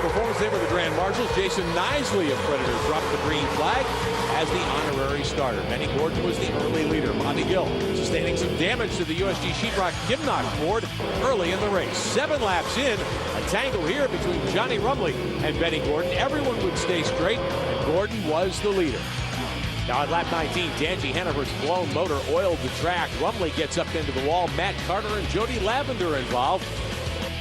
performance there with the Grand Marshals. Jason Nisley of Predators dropped the green flag as the honorary starter. Benny Gordon was the early leader. Monty Gill sustaining some damage to the USG Sheetrock Gimnock board early in the race. 7 laps in, a tangle here between Johnny Rumley and Benny Gordon. Everyone would stay straight, and Gordon was the leader. Now at lap 19, Danji Hanover's blown motor oiled the track. Rumley gets up into the wall. Matt Carter and Jody Lavender involved.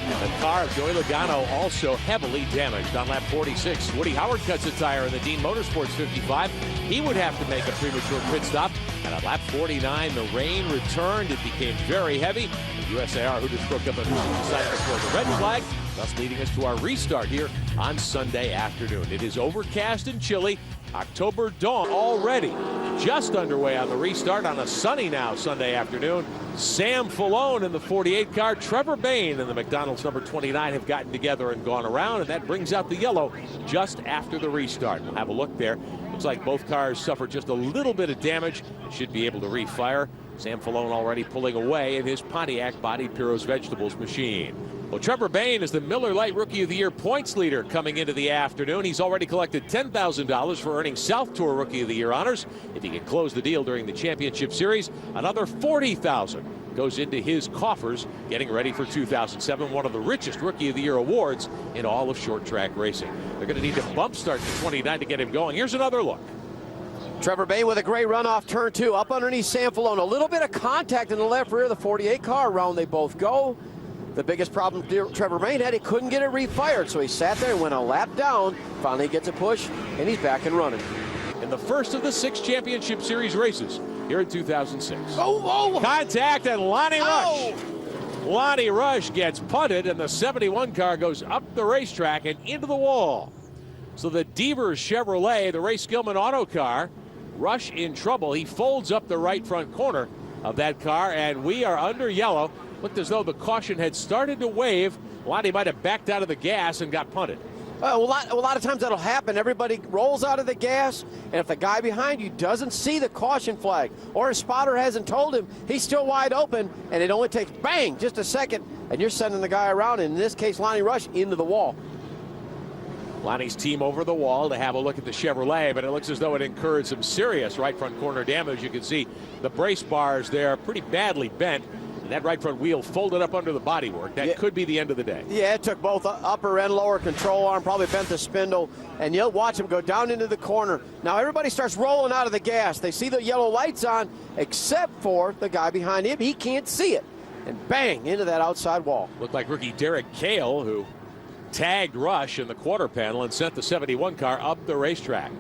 And the car of Joey Logano also heavily damaged. On lap 46, Woody Howard cuts a tire in the Dean Motorsports 55. He would have to make a premature pit stop. And at lap 49, the rain returned. It became very heavy. The USAR, who just broke up a decided to throw the red flag, thus leading us to our restart here on Sunday afternoon. It is overcast and chilly. October dawn already just underway on the restart on a sunny now Sunday afternoon. Sam Falone in the 48 car, Trevor Bayne in the McDonald's number 29 have gotten together and gone around, and that brings out the yellow just after the restart. We'll have a look there. Looks like both cars suffered just a little bit of damage. Should be able to refire. Sam Falone already pulling away in his Pontiac bodied Piro's Vegetables machine. Well, Trevor Bayne is the Miller Lite Rookie of the Year points leader coming into the afternoon. He's already collected $10,000 for earning South Tour Rookie of the Year honors. If he can close the deal during the championship series, another $40,000 goes into his coffers, getting ready for 2007, one of the richest Rookie of the Year awards in all of short track racing. They're going to need to bump start to 29 to get him going. Here's another look. Trevor Bayne with a great run off turn 2, up underneath Sam Falone. A little bit of contact in the left rear of the 48 car. Around they both go. The biggest problem Trevor Bayne had, he couldn't get it refired, so he sat there and went a lap down. Finally gets a push, and he's back and running. In the first of the 6 championship series races here in 2006. Oh! Contact and Lonnie Rush. Lonnie Rush gets punted, and the 71 car goes up the racetrack and into the wall. So the Devers Chevrolet, the Ray Skillman auto car, Rush in trouble. He folds up the right front corner of that car, and we are under yellow. Looked as though the caution had started to wave. Lonnie might have backed out of the gas and got punted. A lot of times that'll happen. Everybody rolls out of the gas, and if the guy behind you doesn't see the caution flag or a spotter hasn't told him, he's still wide open, and it only takes, bang, just a second, and you're sending the guy around, and in this case, Lonnie Rush, into the wall. Lonnie's team over the wall to have a look at the Chevrolet, but it looks as though it incurred some serious right front corner damage. You can see the brace bars there pretty badly bent. That right front wheel folded up under the bodywork. That could be the end of the day. Yeah, it took both upper and lower control arm, probably bent the spindle, and you'll watch him go down into the corner. Now everybody starts rolling out of the gas. They see the yellow lights on, except for the guy behind him. He can't see it. And bang, into that outside wall. Looked like rookie Derek Cale, who tagged Rush in the quarter panel and sent the 71 car up the racetrack.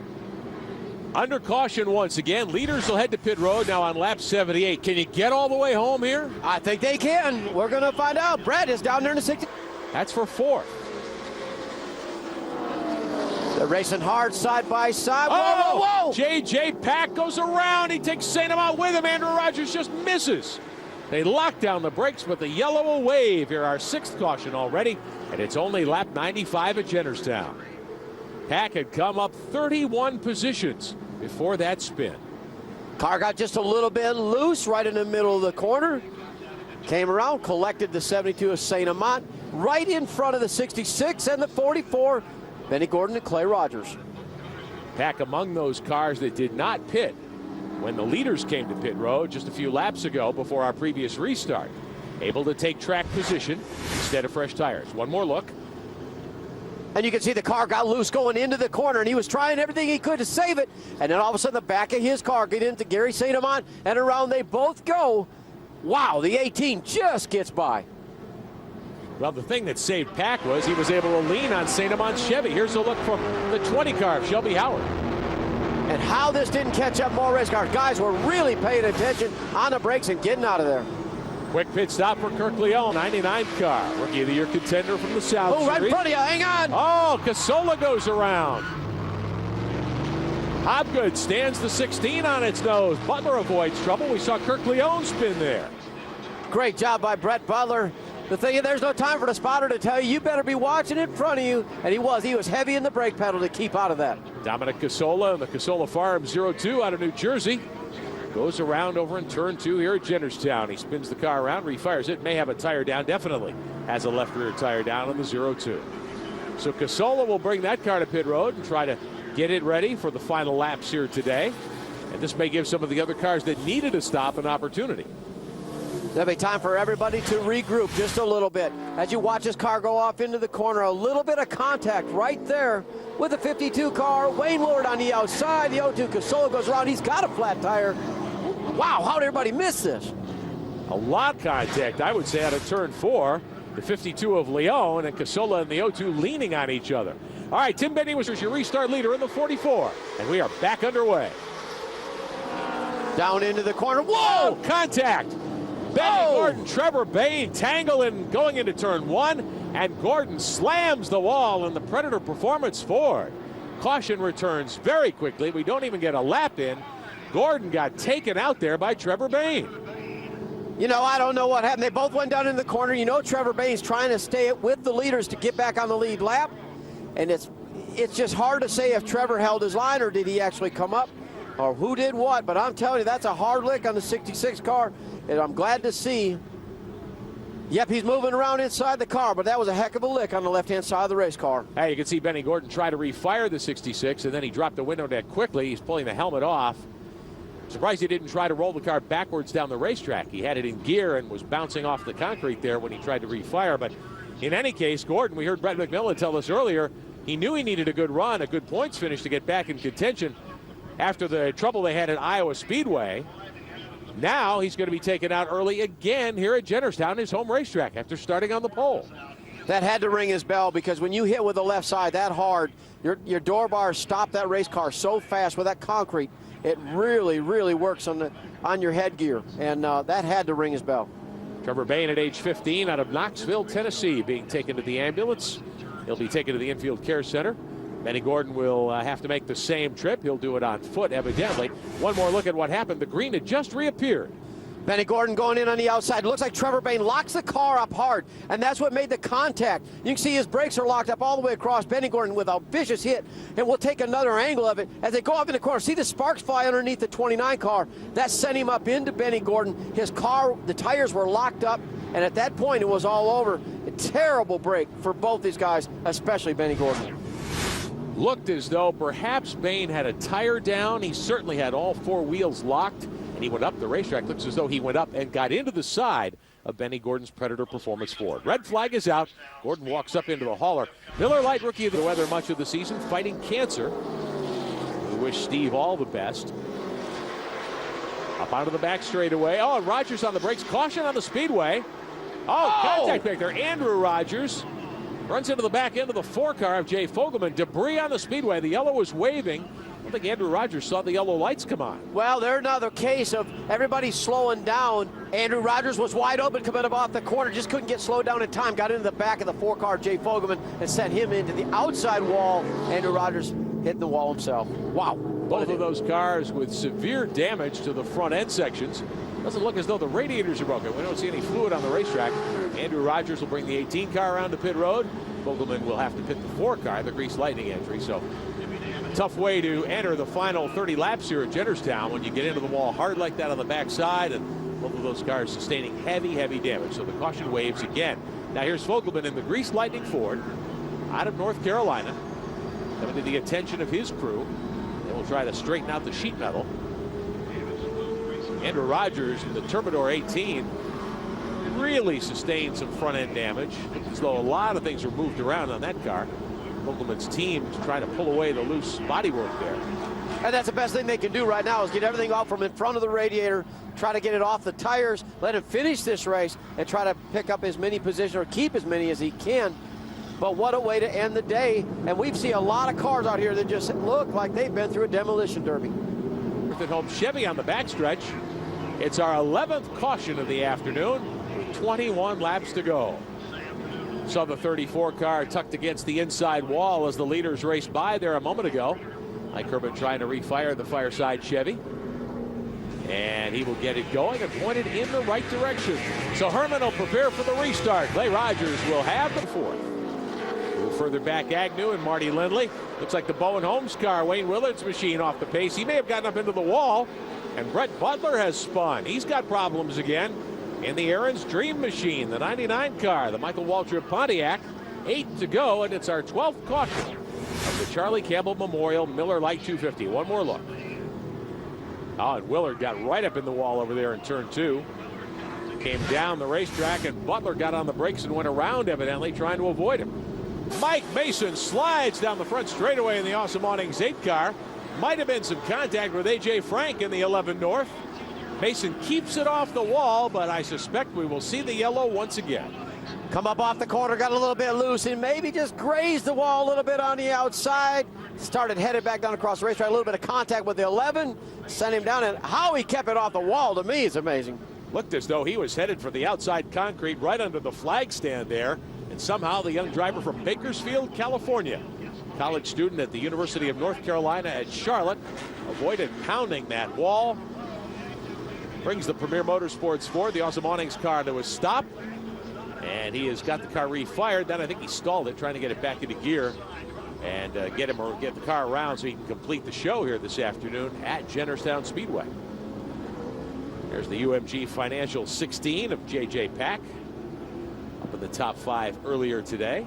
Under caution once again. Leaders will head to pit road now on lap 78. Can you get all the way home here? I think they can. We're going to find out. Brett is down there in the 60. That's for 4th. They're racing hard side by side. Oh, whoa, whoa. J.J. Pack goes around. He takes St. Amant with him. Andrew Rogers just misses. They lock down the brakes, but the yellow will wave. Here, our 6th caution already, and it's only lap 95 at Jennerstown. Pack had come up 31 positions before that spin. Car got just a little bit loose right in the middle of the corner. Came around, collected the 72 of St. Amant right in front of the 66 and the 44, Benny Gordon and Clay Rogers. Pack among those cars that did not pit when the leaders came to pit road just a few laps ago before our previous restart. Able to take track position instead of fresh tires. One more look. And you can see the car got loose going into the corner, and he was trying everything he could to save it. And then all of a sudden, the back of his car get into Gary St. Amant, and around they both go. Wow, the 18 just gets by. Well, the thing that saved Pack was he was able to lean on St. Amant's Chevy. Here's a look from the 20 car of Shelby Howard. And how this didn't catch up more race cars. Guys were really paying attention on the brakes and getting out of there. Quick pit stop for Kirk Leone, 99 car. Rookie of the Year contender from the South Series. Right in front of you, hang on. Oh, Casola goes around. Hobgood stands the 16 on its nose. Butler avoids trouble. We saw Kirk Leone spin there. Great job by Brett Butler. The thing is, there's no time for the spotter to tell you, you better be watching in front of you. And he was heavy in the brake pedal to keep out of that. Dominic Casola and the Casola Farm 02 out of New Jersey. Goes around over in turn 2 here at Jennerstown. He spins the car around, refires it, may have a tire down, definitely has a left rear tire down on the 02. So Casola will bring that car to pit road and try to get it ready for the final laps here today. And this may give some of the other cars that needed a stop an opportunity. There'll be time for everybody to regroup just a little bit. As you watch this car go off into the corner, a little bit of contact right there with the 52 car. Wayne Willard on the outside. The 02 Casola goes around. He's got a flat tire. Wow, how did everybody miss this? A lot of contact, I would say, out of turn 4. The 52 of Leon and Casola and the 02 leaning on each other. All right, Tim Benny was your restart leader in the 44. And we are back underway. Down into the corner. Whoa! Contact! Benny Gordon, Trevor Bain tangling going into turn 1, and Gordon slams the wall in the Predator Performance Ford. Caution returns very quickly. We don't even get a lap in. Gordon got taken out there by Trevor Bain. You know, I don't know what happened. They both went down in the corner. You know, Trevor Bain's trying to stay with the leaders to get back on the lead lap, and it's just hard to say if Trevor held his line or did he actually come up or who did what, but I'm telling you, that's a hard lick on the 66 car. And I'm glad to see, yep, he's moving around inside the car, but that was a heck of a lick on the left-hand side of the race car. Hey, you can see Benny Gordon try to refire the 66, and then he dropped the window deck quickly. He's pulling the helmet off. Surprised he didn't try to roll the car backwards down the racetrack. He had it in gear and was bouncing off the concrete there when he tried to refire. But in any case, Gordon, we heard Brett McMillan tell us earlier, he knew he needed a good run, a good points finish to get back in contention after the trouble they had at Iowa Speedway. Now he's going to be taken out early again here at Jennerstown, his home racetrack, after starting on the pole. That had to ring his bell, because when you hit with the left side that hard, your door bars stop that race car so fast with that concrete. It really, really works on your headgear, and that had to ring his bell. Trevor Bain at age 15 out of Knoxville, Tennessee, being taken to the ambulance. He'll be taken to the infield care center. Benny Gordon will have to make the same trip. He'll do it on foot, evidently. One more look at what happened. The green had just reappeared. Benny Gordon going in on the outside. Looks like Trevor Bain locks the car up hard, and that's what made the contact. You can see his brakes are locked up all the way across. Benny Gordon with a vicious hit, and we'll take another angle of it as they go up in the corner. See the sparks fly underneath the 29 car. That sent him up into Benny Gordon. His car, the tires were locked up, and at that point it was all over. A terrible break for both these guys, especially Benny Gordon. Looked as though perhaps Bain had a tire down. He certainly had all 4 wheels locked, and he went up the racetrack. Looks as though he went up and got into the side of Benny Gordon's Predator Performance Ford. Red flag is out. Gordon walks up into the hauler. Miller Lite Rookie of the Weather much of the season, fighting cancer. We wish Steve all the best. Up onto the back straightaway. Oh, and Rogers on the brakes. Caution on the speedway. Contact back there. Andrew Rogers runs into the back end of the 4 car of Jay Fogelman. Debris on the speedway. The yellow was waving. I don't think Andrew Rogers saw the yellow lights come on. Well, they're another case of everybody slowing down. Andrew Rogers was wide open coming up off the corner, just couldn't get slowed down in time. Got into the back of the 4 car of Jay Fogelman and sent him into the outside wall. Andrew Rogers hitting the wall himself. Wow. Both of those cars with severe damage to the front end sections. Doesn't look as though the radiators are broken. We don't see any fluid on the racetrack. Andrew Rogers will bring the 18 car around to pit road. Fogelman will have to pit the 4 car, the Grease Lightning entry. So tough way to enter the final 30 laps here at Jennerstown when you get into the wall hard like that on the backside, and both of those cars sustaining heavy, heavy damage. So the caution waves again. Now here's Fogelman in the Grease Lightning Ford out of North Carolina, coming to the attention of his crew. They will try to straighten out the sheet metal. Andrew Rogers in the Termidor 18 really sustained some front end damage. Looks as though a lot of things were moved around on that car. Fogelman's team to try to pull away the loose bodywork there. And that's the best thing they can do right now, is get everything out from in front of the radiator, try to get it off the tires, let him finish this race, and try to pick up as many positions or keep as many as he can. But what a way to end the day. And we've seen a lot of cars out here that just look like they've been through a demolition derby. At home Chevy on the backstretch. It's our 11th caution of the afternoon with 21 laps to go. Saw the 34 car tucked against the inside wall as the leaders raced by there a moment ago. Mike Herbert trying to refire the Fireside Chevy. And he will get it going and pointed in the right direction. So Herman will prepare for the restart. Clay Rogers will have the 4th. A little further back, Agnew and Marty Lindley. Looks like the Bowen Holmes car, Wayne Willard's machine, off the pace. He may have gotten up into the wall. And Brett Butler has spun. He's got problems again in the Aaron's Dream Machine, the 99 car, the Michael Waltrip Pontiac. 8 to go, and it's our 12th caution of the Charlie Campbell Memorial Miller Lite 250. One more look. Oh, and Willard got right up in the wall over there in turn 2. Came down the racetrack, and Butler got on the brakes and went around, evidently, trying to avoid him. Mike Mason slides down the front straightaway in the Awesome Awnings 8 car. Might have been some contact with A.J. Frank in the 11 North. Mason keeps it off the wall, but I suspect we will see the yellow once again. Come up off the corner, got a little bit loose, and maybe just grazed the wall a little bit on the outside. Started headed back down across the racetrack. A little bit of contact with the 11, sent him down, and how he kept it off the wall, to me, is amazing. Looked as though he was headed for the outside concrete right under the flag stand there, and somehow the young driver from Bakersfield, California, college student at the University of North Carolina at Charlotte, avoided pounding that wall. Brings the Premier Motorsports Ford, the Awesome Awnings car, to a stop. And he has got the car refired. Then I think he stalled it, trying to get it back into gear and get the car around so he can complete the show here this afternoon at Jennerstown Speedway. There's the UMG Financial 16 of J.J. Pack, up in the top 5 earlier today.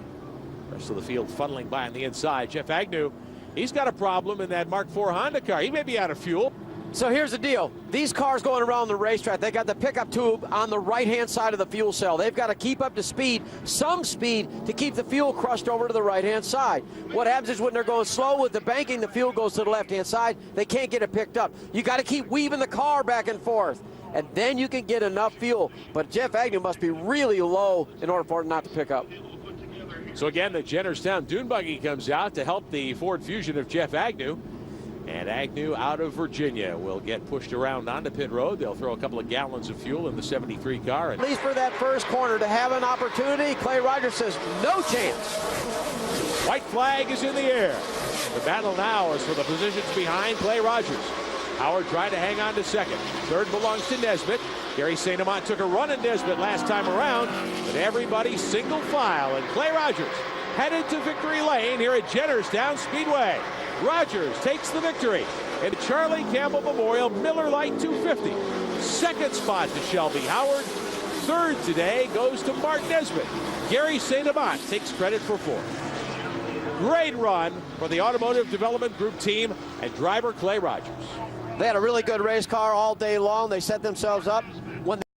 Rest of the field funneling by on the inside. Jeff Agnew, he's got a problem in that Mark IV Honda car. He may be out of fuel. So here's the deal. These cars going around the racetrack, they got the pickup tube on the right-hand side of the fuel cell. They've got to keep up to speed, some speed, to keep the fuel crushed over to the right-hand side. What happens is when they're going slow with the banking, the fuel goes to the left-hand side. They can't get it picked up. You got to keep weaving the car back and forth, and then you can get enough fuel. But Jeff Agnew must be really low in order for it not to pick up. So again, the Jennerstown Dune Buggy comes out to help the Ford Fusion of Jeff Agnew. And Agnew out of Virginia will get pushed around onto pit road. They'll throw a couple of gallons of fuel in the 73 car. At least for that first corner to have an opportunity, Clay Rogers says no chance. White flag is in the air. The battle now is for the positions behind Clay Rogers. Howard tried to hang on to second. Third belongs to Nesbitt. Gary St. Amant took a run at Nesbitt last time around, but everybody single file, and Clay Rogers headed to victory lane here at Jennerstown Speedway. Rogers takes the victory in the Charlie Campbell Memorial Miller Lite 250. Second spot to Shelby Howard. Third today goes to Mark Nesbitt. Gary St. Amant takes credit for fourth. Great run for the Automotive Development Group team and driver Clay Rogers. They had a really good race car all day long. They set themselves up. When